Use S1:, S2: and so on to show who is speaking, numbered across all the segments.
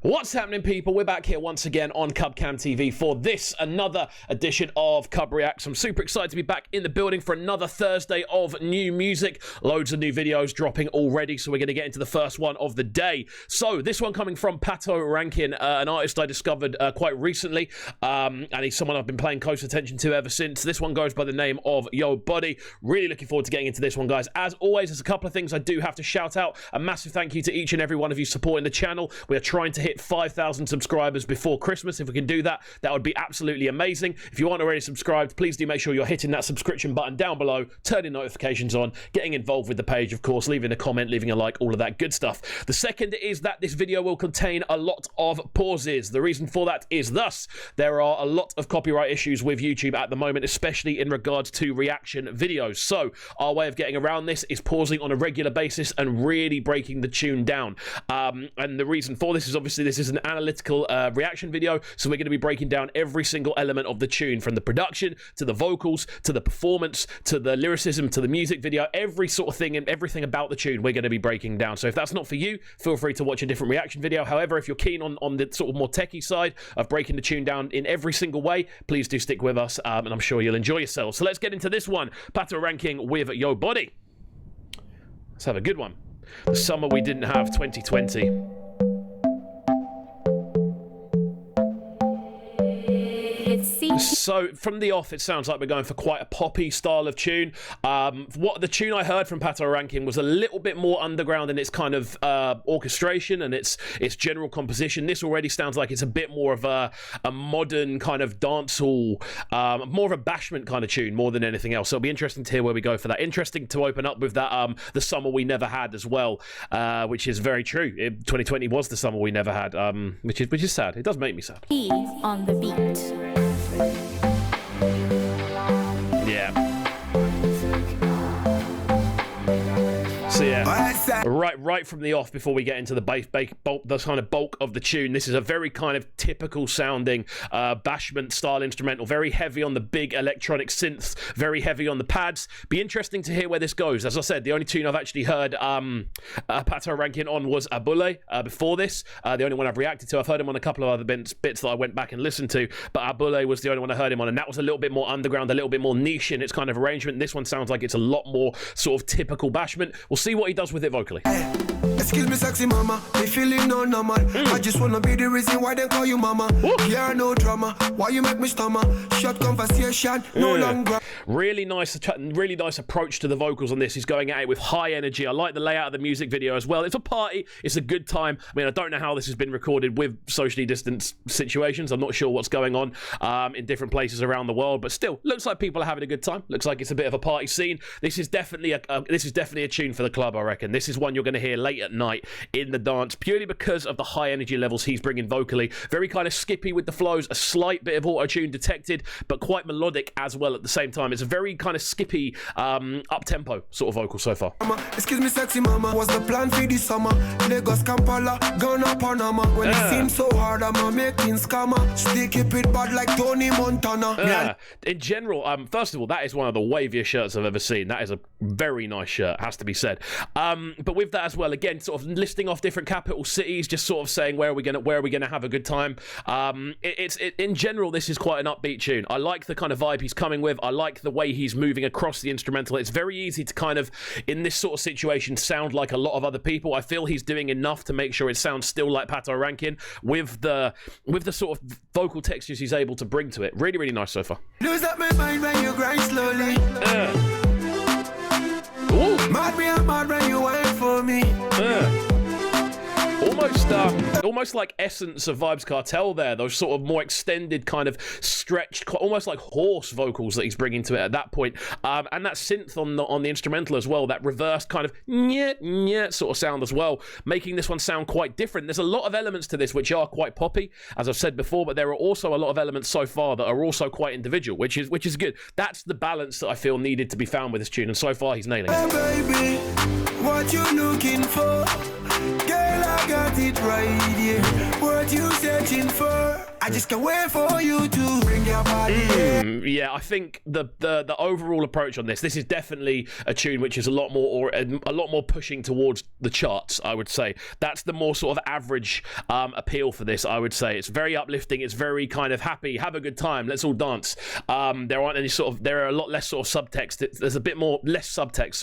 S1: What's happening, people? We're back here once again on CubCamTV for this, another edition of CubReacts. I'm super excited to be back in the building for another Thursday of new music. Loads of new videos dropping already, so we're going to get into the first one of the day. So, this one coming from Patoranking, an artist I discovered quite recently, and he's someone I've been paying close attention to ever since. This one goes by the name of Yo Buddy. Really looking forward to getting into this one, guys. As always, there's a couple of things I do have to shout out. A massive thank you to each and every one of you supporting the channel. We are trying to hit 5,000 subscribers before Christmas. If we can do that, that would be absolutely amazing. If you aren't already subscribed, please do make sure you're hitting that subscription button down below, turning notifications on, getting involved with the page, of course, leaving a comment, leaving a like, all of that good stuff. The second is that this video will contain a lot of pauses. The reason for that is thus: there are a lot of copyright issues with YouTube at the moment, especially in regards to reaction videos. So our way of getting around this is pausing on a regular basis and really breaking the tune down. And the reason for this is obviously this is an analytical reaction video, so we're going to be breaking down every single element of the tune, from the production to the vocals to the performance to the lyricism to the music video, every sort of thing and everything about the tune we're going to be breaking down. So if that's not for you, feel free to watch a different reaction video. However, if you're keen on the sort of more techie side of breaking the tune down in every single way, please do stick with us, and I'm sure you'll enjoy yourselves. So let's get into this one. Patoranking with Yo Buddy. Let's have a good one. The summer we didn't have, 2020. So from the off, it sounds like we're going for quite a poppy style of tune. What the tune I heard from Patoranking was a little bit more underground in its kind of orchestration and its general composition. This already sounds like it's a bit more of a modern kind of dancehall, more of a bashment kind of tune more than anything else. So it'll be interesting to hear where we go for that. Interesting to open up with that the summer we never had as well, which is very true. 2020 was the summer we never had, which is sad. It does make me sad.
S2: He's on the beat.
S1: Yeah. So yeah, right from the off, before we get into the the kind of bulk of the tune, this is a very kind of typical sounding bashment style instrumental, very heavy on the big electronic synths, very heavy on the pads. Be interesting to hear where this goes. As I said, the only tune I've actually heard Patoranking on was Abule before this, the only one I've reacted to. I've heard him on a couple of other bits that I went back and listened to, but Abule was the only one I heard him on, and that was a little bit more underground, a little bit more niche in its kind of arrangement. This one sounds like it's a lot more sort of typical bashment. We'll see what he does with it vocally.
S3: Excuse me, sexy mama, me feeling no normal. I just wanna be the reason why they call you mama. Yeah, no drama. Why you make me stammer? Short conversation, no longer.
S1: Really nice approach to the vocals on this. He's going at it with high energy. I like the layout of the music video as well. It's a party. It's a good time. I mean, I don't know how this has been recorded with socially distanced situations. I'm not sure what's going on in different places around the world, but still, looks like people are having a good time. Looks like it's a bit of a party scene. This is definitely a tune for the club, I reckon. This is one you're going to hear late at night in the dance, purely because of the high energy levels he's bringing vocally. Very kind of skippy with the flows, a slight bit of auto-tune detected, but quite melodic as well at the same time. It's a very kind of skippy, up-tempo sort of vocal so far.
S3: Excuse me, sexy mama, what's the plan for this summer? Lagos, Kampala, Ghana, Panama. When it seems so hard, I'm making scammer. Still keep it bad like Tony Montana.
S1: In general, first of all, that is one of the waviest shirts I've ever seen. That is a very nice shirt, has to be said. But with that as well, again, sort of listing off different capital cities, just sort of saying where are we gonna have a good time. In general, this is quite an upbeat tune. I like the kind of vibe he's coming with. I like the way he's moving across the instrumental. It's very easy to kind of, in this sort of situation, sound like a lot of other people. I feel he's doing enough to make sure it sounds still like Patoranking with the sort of vocal textures he's able to bring to it. Really, really nice so far.
S3: Lose up my mind when you grind slowly. Mad me, I'm mad when you wait for me.
S1: Almost like essence of Vibes Cartel there. Those sort of more extended, kind of stretched, almost like hoarse vocals that he's bringing to it at that point. And that synth on the instrumental as well, that reversed kind of nyeh sort of sound as well, making this one sound quite different. There's a lot of elements to this which are quite poppy, as I've said before, but there are also a lot of elements so far that are also quite individual, which is good. That's the balance that I feel needed to be found with this tune, and so far he's nailing it.
S3: Hey baby, what you looking for? Girl, I got it right here. What you searching for? I just can't wait for you to bring your body.
S1: Yeah, I think the overall approach on this is definitely a tune which is a lot more pushing towards the charts, I would say. That's the more sort of average appeal for this, I would say. It's very uplifting, it's very kind of happy, have a good time, let's all dance. There are a lot less sort of subtext. There's a bit less subtext,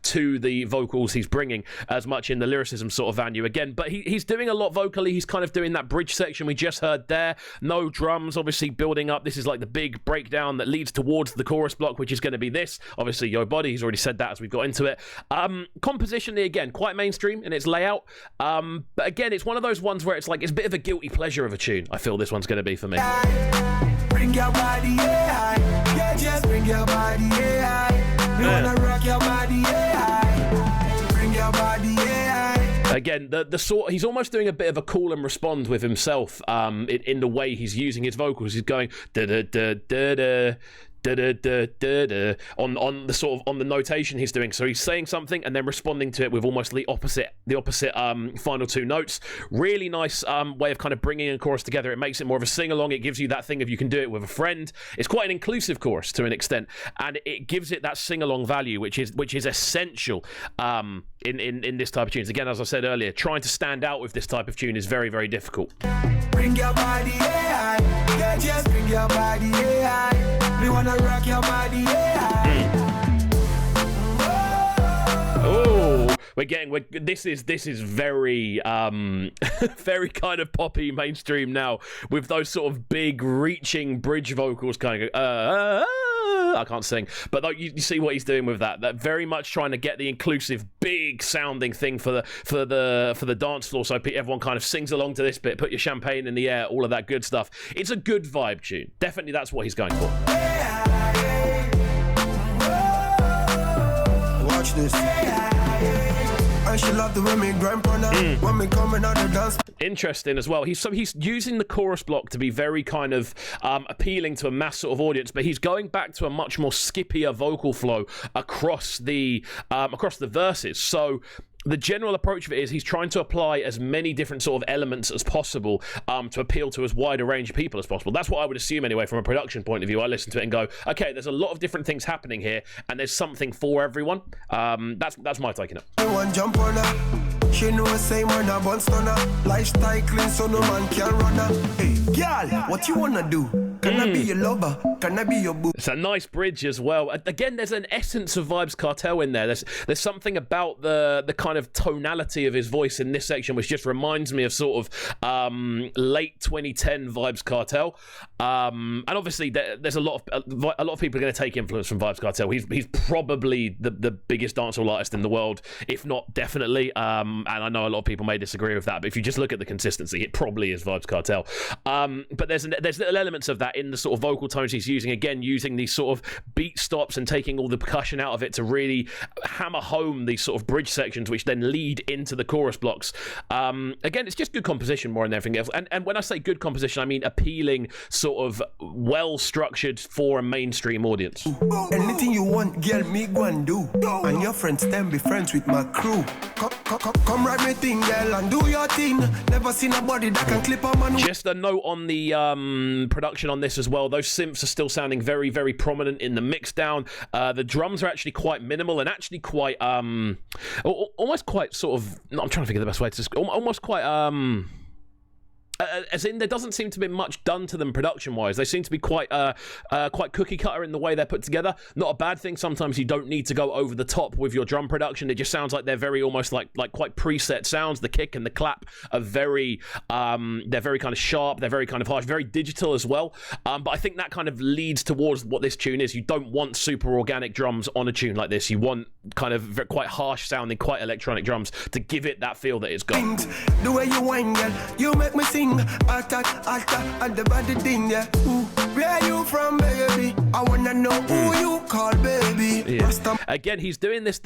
S1: to the vocals he's bringing, as much in the lyricism sort of value again. But he's doing a lot vocally. He's kind of doing that bridge section we just heard there. No drums, obviously building up. This is like the big breakdown that leads towards the chorus block, which is going to be this. Obviously, Yo Body, he's already said that as we've got into it. Compositionally, again, quite mainstream in its layout. But again, it's one of those ones where it's like, it's a bit of a guilty pleasure of a tune, I feel this one's going to be for me.
S3: Bring your body, yeah. Yeah, just bring your body, yeah. We wanna rock your body, yeah. Bring your body, yeah.
S1: Again, the sort, he's almost doing a bit of a call and respond with himself in the way he's using his vocals. He's going da da da da da. Da, da, da, da, da, on the sort of on the notation he's doing. So he's saying something and then responding to it with almost the opposite final two notes. Really nice way of kind of bringing a chorus together. It makes it more of a sing-along. It gives you that thing of you can do it with a friend. It's quite an inclusive chorus to an extent, and it gives it that sing-along value, which is essential in this type of tunes. Again, as I said earlier, trying to stand out with this type of tune is very, very difficult.
S3: Bring your body, yeah. Yeah, just bring your body, yeah. We wanna rock your body, yeah.
S1: Oh, this is very very kind of poppy mainstream now, with those sort of big reaching bridge vocals kind of I can't sing, but you see what he's doing with that very much trying to get the inclusive big sounding thing for the dance floor, so everyone kind of sings along to this bit, put your champagne in the air, all of that good stuff. It's a good vibe tune, definitely. That's what he's going for.
S3: Watch this. I should love the women grandpa when me coming out of dance.
S1: Interesting as well. He's using the chorus block to be very kind of appealing to a mass sort of audience, but he's going back to a much more skippier vocal flow across the verses. So the general approach of it is he's trying to apply as many different sort of elements as possible to appeal to as wide a range of people as possible. That's what I would assume anyway from a production point of view. I listen to it and go, okay, there's a lot of different things happening here and there's something for everyone. That's my take on it.
S3: One jump on her. She know same man a bun stunner. Lifestyle clean so no man can run her. Hey, girl, what you wanna do? Can I be your lover? Can I be your boo?
S1: It's a nice bridge as well. Again, there's an essence of Vybz Kartel in there. There's something about the kind of tonality of his voice in this section which just reminds me of sort of late 2010 Vybz Kartel. And obviously there's a lot of people are going to take influence from Vybz Kartel. He's probably the biggest dancehall artist in the world, if not definitely. And I know a lot of people may disagree with that, but if you just look at the consistency, it probably is Vybz Kartel. But there's little elements of that in the sort of vocal tones he's using. Again, using these sort of beat stops and taking all the percussion out of it to really hammer home these sort of bridge sections, which then lead into the chorus blocks. Again, it's just good composition more than everything else. And when I say good composition, I mean appealing, sort of well structured for a mainstream audience.
S3: Anything you want, girl, me go and do. And your friends then be friends with my crew. Come write me thing, girl, and do your thing. Never seen a body that can clip a man.
S1: Just a note on the production on this as well. Those synths are still sounding very, very prominent in the mix down. The drums are actually quite minimal and actually quite almost quite sort of, I'm trying to figure the best way to describe, almost quite as in there doesn't seem to be much done to them production wise. They seem to be quite cookie cutter in the way they're put together. Not a bad thing. Sometimes you don't need to go over the top with your drum production. It just sounds like they're very almost like quite preset sounds. The kick and the clap are very they're very kind of sharp, they're very kind of harsh, very digital as well. But I think that kind of leads towards what this tune is. You don't want super organic drums on a tune like this. You want kind of quite harsh sounding, quite electronic drums to give it that feel that it's got.
S3: The way you whine, girl, you make me sing. Attack, and the body thing, yeah. Ooh, where you from, baby? I wanna know who you call baby.
S1: Yeah. Again, he's doing this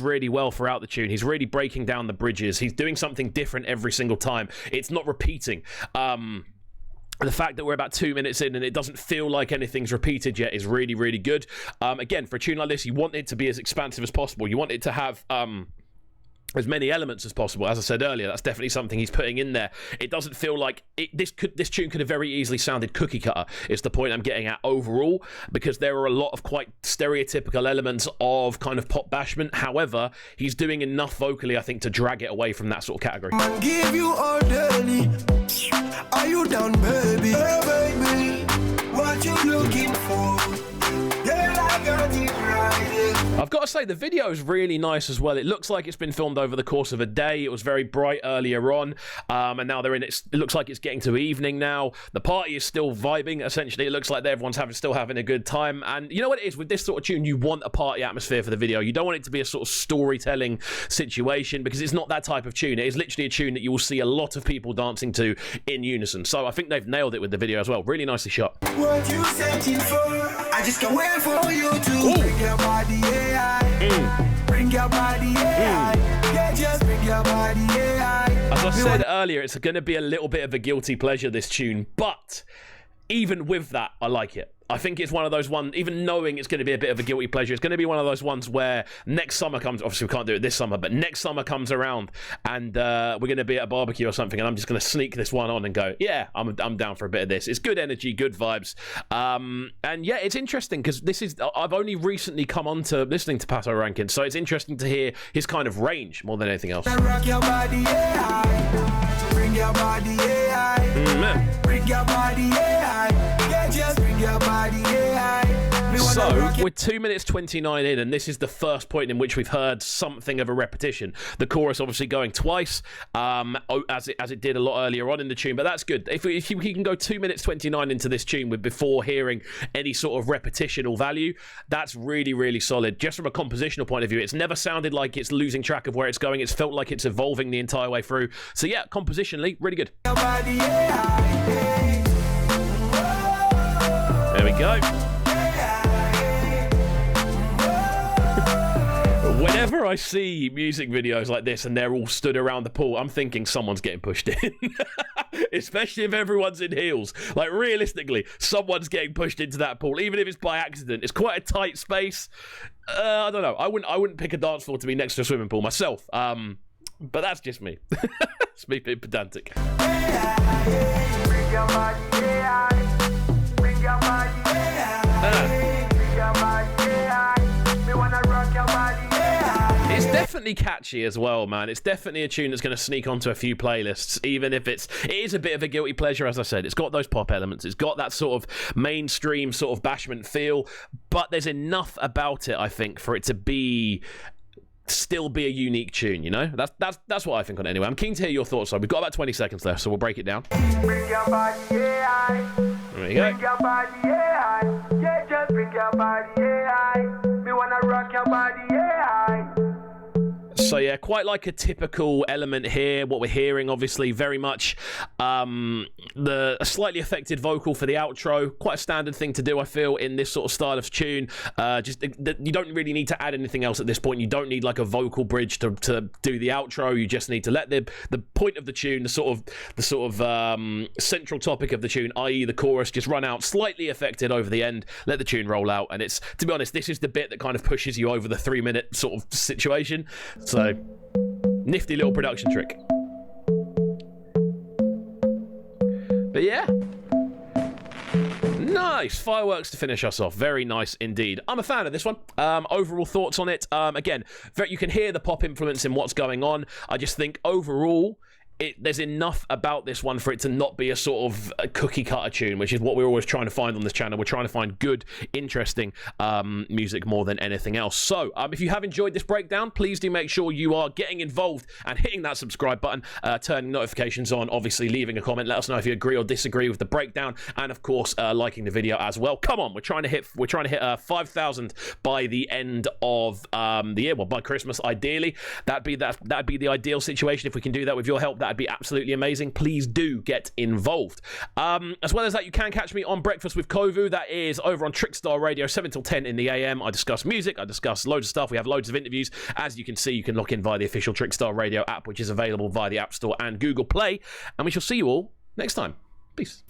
S1: really well throughout the tune. He's really breaking down the bridges. He's doing something different every single time. It's not repeating. The fact that we're about 2 minutes in and it doesn't feel like anything's repeated yet is really, really good. Again, for a tune like this, you want it to be as expansive as possible. You want it to have as many elements as possible. As I said earlier, that's definitely something he's putting in there. It doesn't feel like this tune could have very easily sounded cookie cutter, is the point I'm getting at overall, because there are a lot of quite stereotypical elements of kind of pop bashment. However, he's doing enough vocally, I think, to drag it away from that sort of category.
S3: Man, give you all daily. Are you down, baby? Hey, baby, what you looking for? Yeah, I got it right here.
S1: I've got to say, the video is really nice as well. It looks like it's been filmed over the course of a day. It was very bright earlier on, and now they're in it. It looks like it's getting to evening now. The party is still vibing, essentially. It looks like everyone's still having a good time. And you know what it is? With this sort of tune, you want a party atmosphere for the video. You don't want it to be a sort of storytelling situation, because it's not that type of tune. It is literally a tune that you will see a lot of people dancing to in unison. So I think they've nailed it with the video as well. Really nicely shot.
S3: What you searching for? I just can't wait for you to bring your body, bring your body, yeah, just bring your body,
S1: As I said earlier, it's going to be a little bit of a guilty pleasure, this tune, but even with that, I like it. I think it's one of those ones, even knowing it's going to be a bit of a guilty pleasure, it's going to be one of those ones where next summer comes, obviously we can't do it this summer, but next summer comes around and we're going to be at a barbecue or something, and I'm just going to sneak this one on and go, yeah, I'm down for a bit of this. It's good energy, good vibes. And yeah, it's interesting because I've only recently come on to listening to Patoranking, so it's interesting to hear his kind of range more than anything else.
S3: Rock your body, bring your body, bring your body, just bring your body,
S1: So, we're 2 minutes 29 in, and this is the first point in which we've heard something of a repetition. The chorus obviously going twice, as it did a lot earlier on in the tune, but that's good. If we can go 2 minutes 29 into this tune before hearing any sort of repetitional value, that's really, really solid. Just from a compositional point of view, it's never sounded like it's losing track of where it's going. It's felt like it's evolving the entire way through. So yeah, compositionally, really good. There we go. Whenever I see music videos like this and they're all stood around the pool, I'm thinking someone's getting pushed in. Especially if everyone's in heels. Like, realistically, someone's getting pushed into that pool, even if it's by accident. It's quite a tight space. I don't know. I wouldn't pick a dance floor to be next to a swimming pool myself. But that's just me. It's me being pedantic. It's definitely catchy as well, man. It's definitely a tune that's going to sneak onto a few playlists, even if it is a bit of a guilty pleasure, as I said. It's got those pop elements. It's got that sort of mainstream sort of bashment feel, but there's enough about it, I think, for it to still be a unique tune, you know? That's what I think on it anyway. I'm keen to hear your thoughts, though. We've got about 20 seconds left, so we'll break it down.
S3: Bring your body,
S1: There you go.
S3: bring your body, yeah, just bring your body, me wanna rock your body,
S1: So yeah, quite like a typical element here. What we're hearing, obviously, very much a slightly affected vocal for the outro. Quite a standard thing to do, I feel, in this sort of style of tune. You don't really need to add anything else at this point. You don't need like a vocal bridge to do the outro. You just need to let the point of the tune, the sort of central topic of the tune, i.e. the chorus, just run out, slightly affected over the end. Let the tune roll out, and it's, to be honest, this is the bit that kind of pushes you over the 3 minute sort of situation. So, nifty little production trick. But yeah. Nice. Fireworks to finish us off. Very nice indeed. I'm a fan of this one. Overall thoughts on it. Again, you can hear the pop influence in what's going on. I just think overall, there's enough about this one for it to not be a sort of a cookie cutter tune, which is what we're always trying to find on this channel. We're trying to find good, interesting music more than anything else. So if you have enjoyed this breakdown, please do make sure you are getting involved and hitting that subscribe button, turning notifications on, obviously leaving a comment. Let us know if you agree or disagree with the breakdown, and of course liking the video as well. Come on, we're trying to hit 5,000 by the end of the year. Well, by Christmas, ideally. That'd be the ideal situation. If we can do that with your help, that'd be absolutely amazing. Please do get involved. As well as that, you can catch me on Breakfast with Kovu. That is over on Trickstar Radio, 7 till 10 in the AM. I discuss music. I discuss loads of stuff. We have loads of interviews. As you can see, you can lock in via the official Trickstar Radio app, which is available via the App Store and Google Play. And we shall see you all next time. Peace.